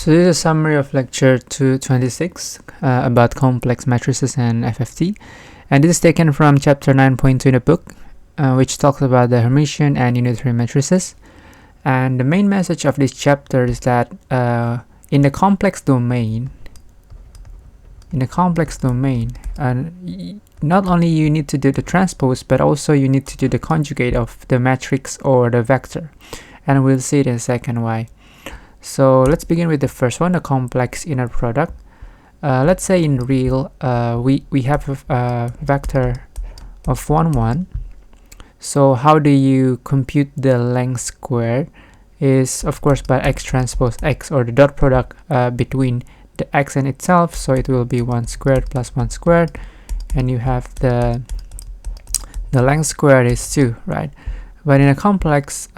So this is a summary of lecture 226 about complex matrices and FFT, and this is taken from chapter 9.2 in the book, which talks about the Hermitian and unitary matrices. And the main message of this chapter is that in the complex domain, not only you need to do the transpose, but also you need to do the conjugate of the matrix or the vector, and we'll see it in a second why. So let's begin with the first one, the complex inner product. Let's say in real we have a vector of 1 1. So how do you compute the length squared? Is of course by x transpose x, or the dot product between the x and itself. So it will be 1 squared plus 1 squared, and you have the length squared is 2, right? But in a complex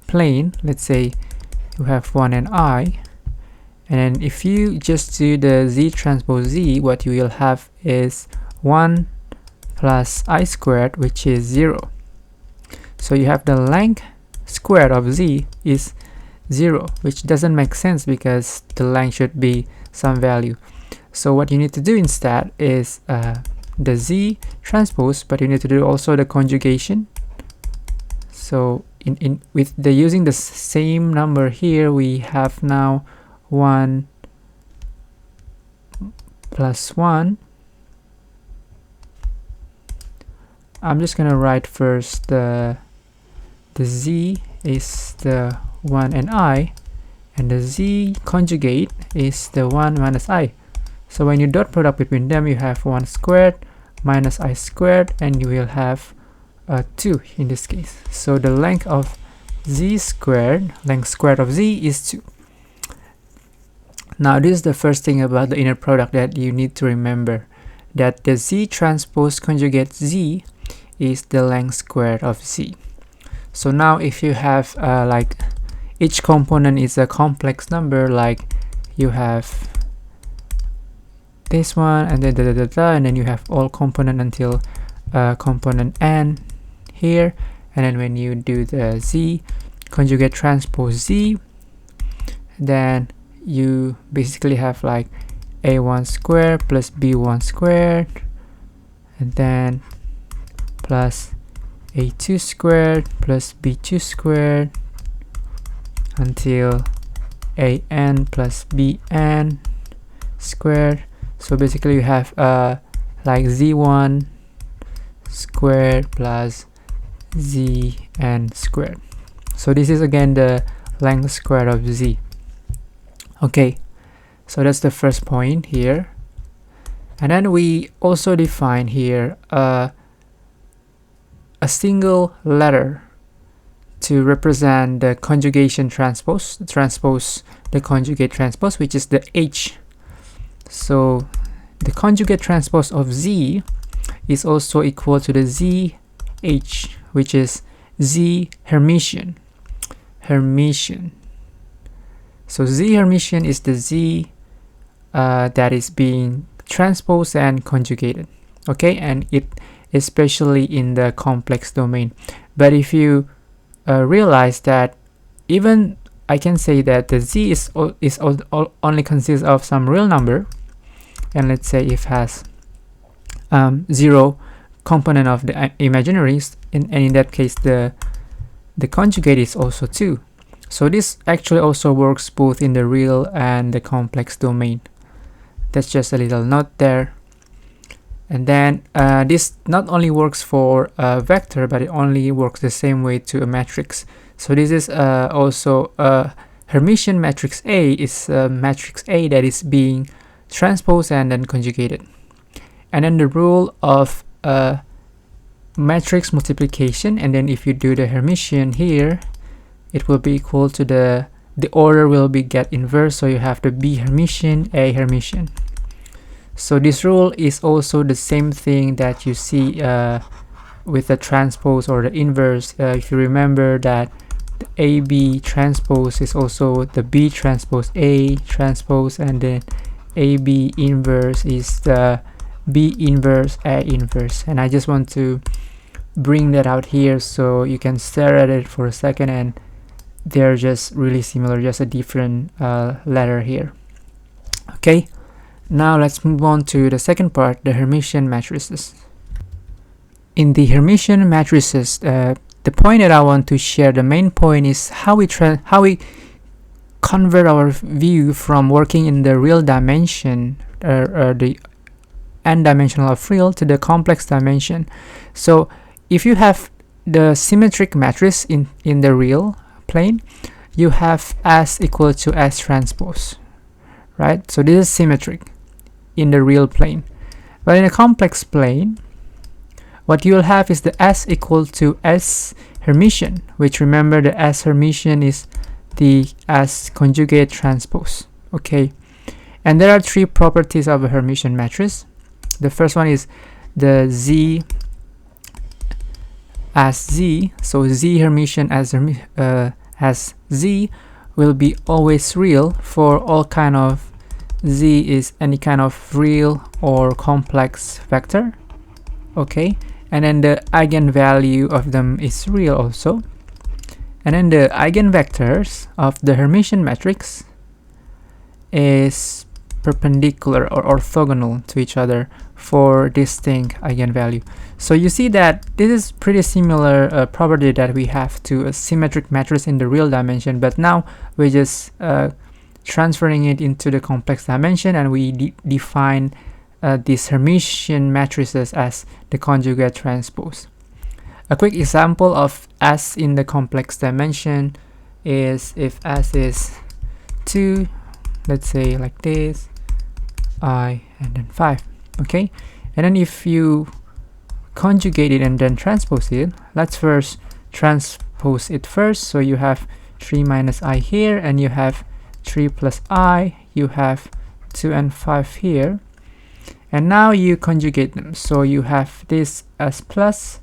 plane, let's say you have 1 and I, and then if you just do the z transpose z, what you will have is 1 plus I squared, which is 0. So you have the length squared of z is 0, which doesn't make sense because the length should be some value. So what you need to do instead is the z transpose, but you need to do also the conjugation. So with the using the same number here, we have now 1 plus 1. I'm just gonna write first the z is the 1 and I, and the z conjugate is the 1 minus I. So when you dot product between them, you have 1 squared minus I squared, and you will have 2 in this case. So the length of z squared, length squared of z is 2. Now this is the first thing about the inner product that you need to remember, that the z transpose conjugate z is the length squared of z. So now if you have like each component is a complex number, like you have this one and then and then you have all component until component n here, and then when you do the z conjugate transpose z, then you basically have like a1 squared plus b1 squared, and then plus a2 squared plus b2 squared until an plus bn squared. So basically you have like z1 squared plus zn squared. So this is again the length squared of z. Okay, so that's the first point here. And then we also define here a single letter to represent the conjugation transpose, the conjugate transpose, which is the h. So the conjugate transpose of z is also equal to the zh, which is z Hermitian. So z Hermitian is the z that is being transposed and conjugated, okay, and it especially in the complex domain. But if you realize that even I can say that the z is only consists of some real number, and let's say if has 0 component of the imaginaries, and in that case the conjugate is also 2. So this actually also works both in the real and the complex domain. That's just a little note there. And then this not only works for a vector, but it only works the same way to a matrix. So this is also Hermitian matrix A is a matrix A that is being transposed and then conjugated. And then the rule of matrix multiplication, and then if you do the Hermitian here, it will be equal to the order will be get inverse. So you have the B Hermitian, A Hermitian. So this rule is also the same thing that you see with the transpose or the inverse. If you remember that the AB transpose is also the B transpose A transpose, and then AB inverse is the B inverse A inverse. And I just want to bring that out here so you can stare at it for a second and they're just really similar, just a different letter here. Okay, now let's move on to the second part, the Hermitian matrices. In the Hermitian matrices, the point that I want to share, the main point, is how we convert our view from working in the real dimension, the n-dimensional of real, to the complex dimension. So if you have the symmetric matrix in the real plane, you have S equal to S transpose, right? So this is symmetric in the real plane. But in a complex plane, what you'll have is the S equal to S Hermitian, which, remember, the S Hermitian is the S conjugate transpose. Okay, and there are three properties of a Hermitian matrix. The first one is the Z as Z, so Z Hermitian as Z will be always real for all kind of Z is any kind of real or complex vector. Okay, and then the eigenvalue of them is real also. And then the eigenvectors of the Hermitian matrix is perpendicular or orthogonal to each other for distinct eigenvalue. So you see that this is pretty similar property that we have to a symmetric matrix in the real dimension, but now we're just transferring it into the complex dimension, and we define these Hermitian matrices as the conjugate transpose. A quick example of S in the complex dimension is if S is 2, let's say like this, I, and then 5. Okay, and then if you conjugate it and then transpose it, let's first transpose it first. So you have 3 minus I here, and you have 3 plus I, you have 2 and 5 here, and now you conjugate them. So you have this as plus,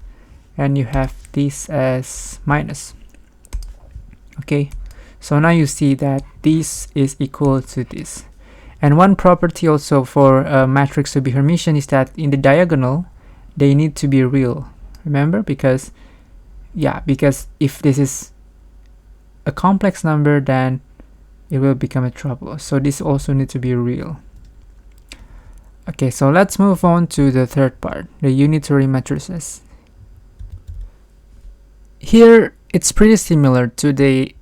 and you have this as minus. Okay, so now you see that this is equal to this. And one property also for a matrix to be Hermitian is that in the diagonal they need to be real. Remember, because if this is a complex number, then it will become a trouble. So this also needs to be real. Okay, so let's move on to the third part, the unitary matrices. Here it's pretty similar to the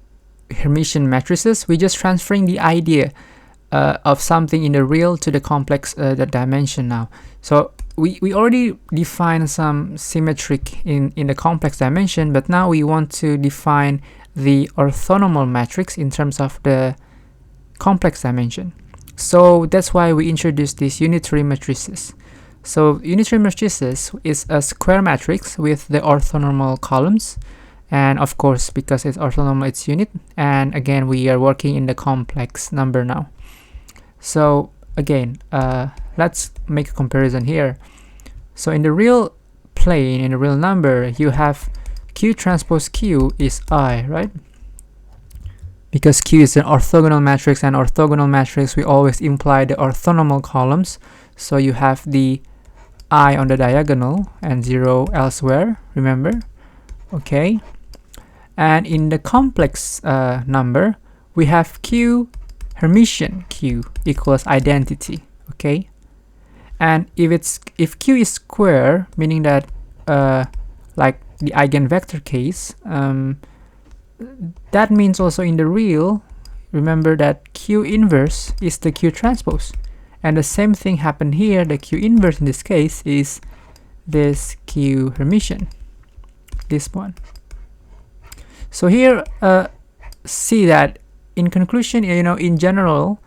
Hermitian matrices. We're just transferring the idea of something in the real to the complex the dimension now. So we already defined some symmetric in the complex dimension, but now we want to define the orthonormal matrix in terms of the complex dimension. So that's why we introduced these unitary matrices. So unitary matrices is a square matrix with the orthonormal columns, and of course, because it's orthonormal, it's unit. And again, we are working in the complex number now. So again, let's make a comparison here. So in the real plane, in the real number, you have Q transpose Q is I, right? Because Q is an orthogonal matrix, and orthogonal matrix, we always imply the orthonormal columns. So you have the I on the diagonal and 0 elsewhere, remember? Okay. And in the complex number, we have Q Hermitian Q equals identity. Okay. And if Q is square, meaning that like the eigenvector case, that means also in the real, remember that Q inverse is the Q transpose. And the same thing happened here. The Q inverse in this case is this Q Hermitian, this one. So here, see that in conclusion, in general,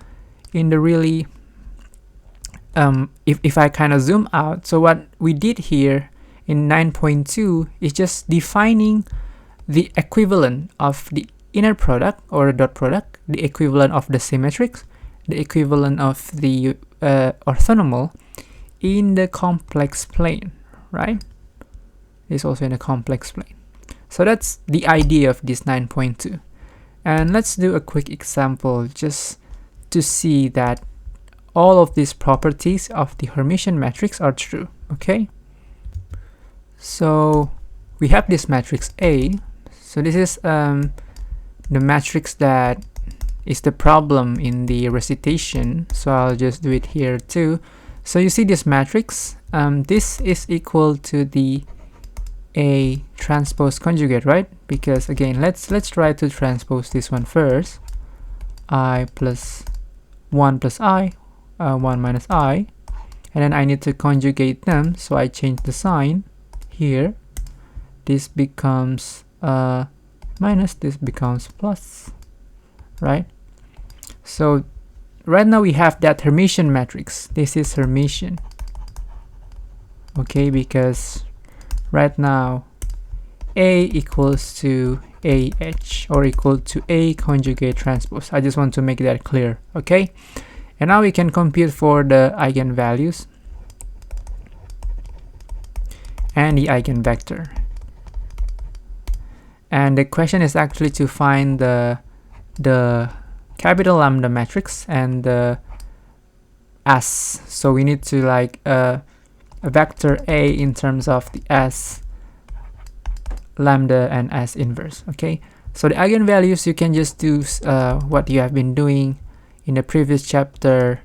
in the really, if I kind of zoom out, so what we did here in 9.2 is just defining the equivalent of the inner product or the dot product, the equivalent of the symmetrics, the equivalent of the orthonormal in the complex plane, right? It's also in a complex plane. So that's the idea of this 9.2. And let's do a quick example just to see that all of these properties of the Hermitian matrix are true, okay? So we have this matrix A. So this is the matrix that is the problem in the recitation, so I'll just do it here too. So you see this matrix, this is equal to the A transpose conjugate, right? Because again, let's try to transpose this one first. I plus 1 plus I, 1 minus I, and then I need to conjugate them, so I change the sign here. This becomes minus, this becomes plus, right? So right now we have that Hermitian matrix. This is Hermitian, okay, because right now A equals to AH, or equal to A conjugate transpose. I just want to make that clear, okay? And now we can compute for the eigenvalues and the eigenvector. And the question is actually to find the capital lambda matrix and the S. So we need to like a vector A in terms of the S, lambda, and S inverse, okay? So the eigenvalues, you can just do what you have been doing in the previous chapter.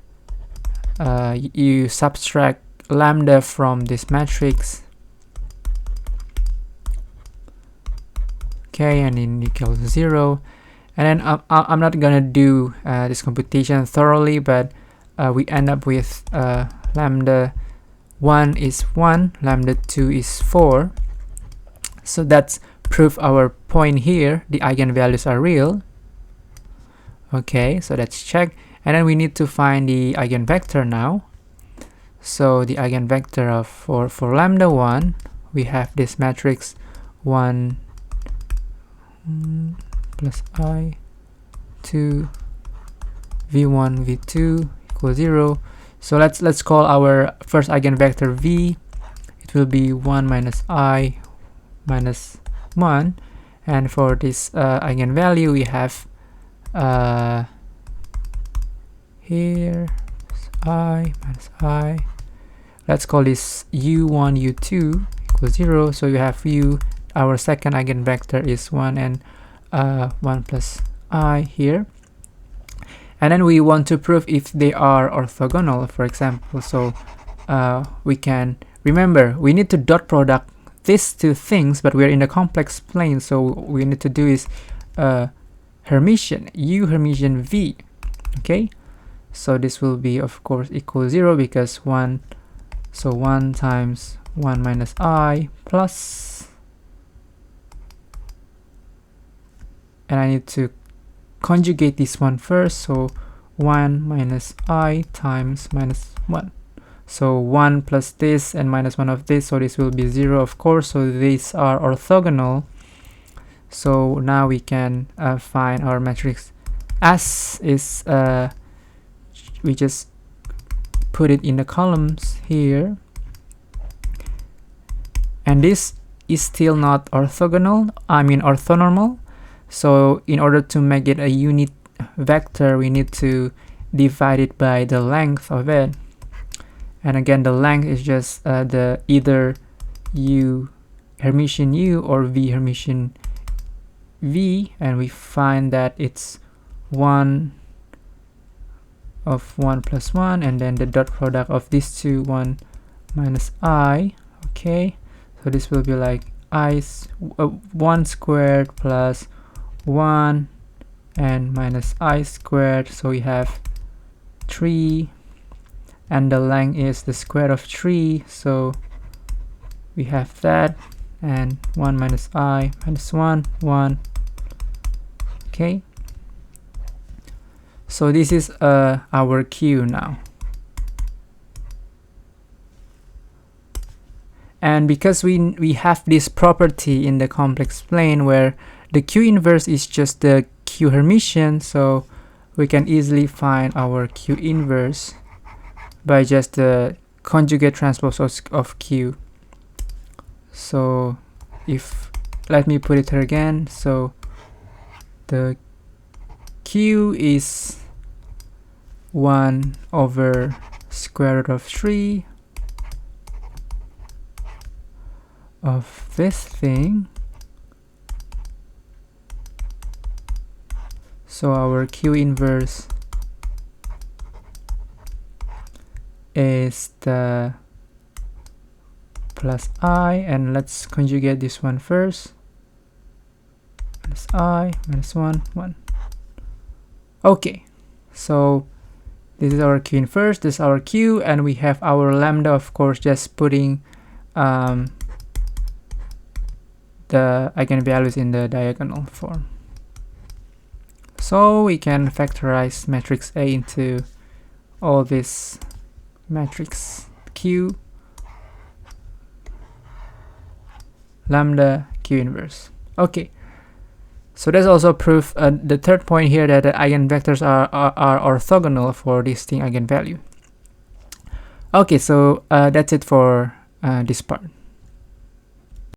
You subtract lambda from this matrix, okay, and then equals 0. And then I'm not gonna do this computation thoroughly, but we end up with lambda 1 is 1, lambda 2 is 4. So that's proof our point here, the eigenvalues are real. Okay, so let's check. And then we need to find the eigenvector now. So the eigenvector of for lambda 1, we have this matrix 1 plus I 2 v1 v2 equals 0. So let's call our first eigenvector v. It will be 1 minus I minus 1, and for this eigenvalue we have here I minus I. Let's call this u1 u2 equals 0. So you have u, our second eigenvector is 1, and 1 plus I here. And then we want to prove if they are orthogonal, for example. So we can remember we need to dot product these two things, but we're in a complex plane, so we need to do is Hermitian, U Hermitian V, okay? So this will be of course equal 0 because 1, so 1 times 1 minus I plus, and I need to conjugate this one first, so 1 minus I times minus 1. So 1 plus this and minus 1 of this, so this will be 0 of course, so these are orthogonal. So now we can find our matrix. S is, we just put it in the columns here. And this is still not orthogonal, I mean orthonormal. So in order to make it a unit vector, we need to divide it by the length of it. And again, the length is just the either U Hermitian U or V Hermitian V, and we find that it's 1 of 1 plus 1, and then the dot product of these two, 1 minus I, okay? So this will be like 1 squared plus 1 and minus I squared, so we have 3, and the length is the square of 3, so we have that, and 1 minus I minus 1, 1, okay? So this is our Q now. And because we have this property in the complex plane where the Q inverse is just the Q Hermitian, so we can easily find our Q inverse by just the conjugate transpose of Q. So if, let me put it here again, so the Q is 1 over square root of 3 of this thing So our Q inverse is the plus I, and let's conjugate this one first. Plus I minus 1, 1. Okay, so this is our Q inverse, this is our Q, and we have our lambda, of course, just putting the eigenvalues in the diagonal form. So we can factorize matrix A into all this matrix Q lambda Q inverse. Okay, so that's also proof, the third point here, that the eigenvectors are orthogonal for distinct eigenvalue. Okay, so that's it for this part.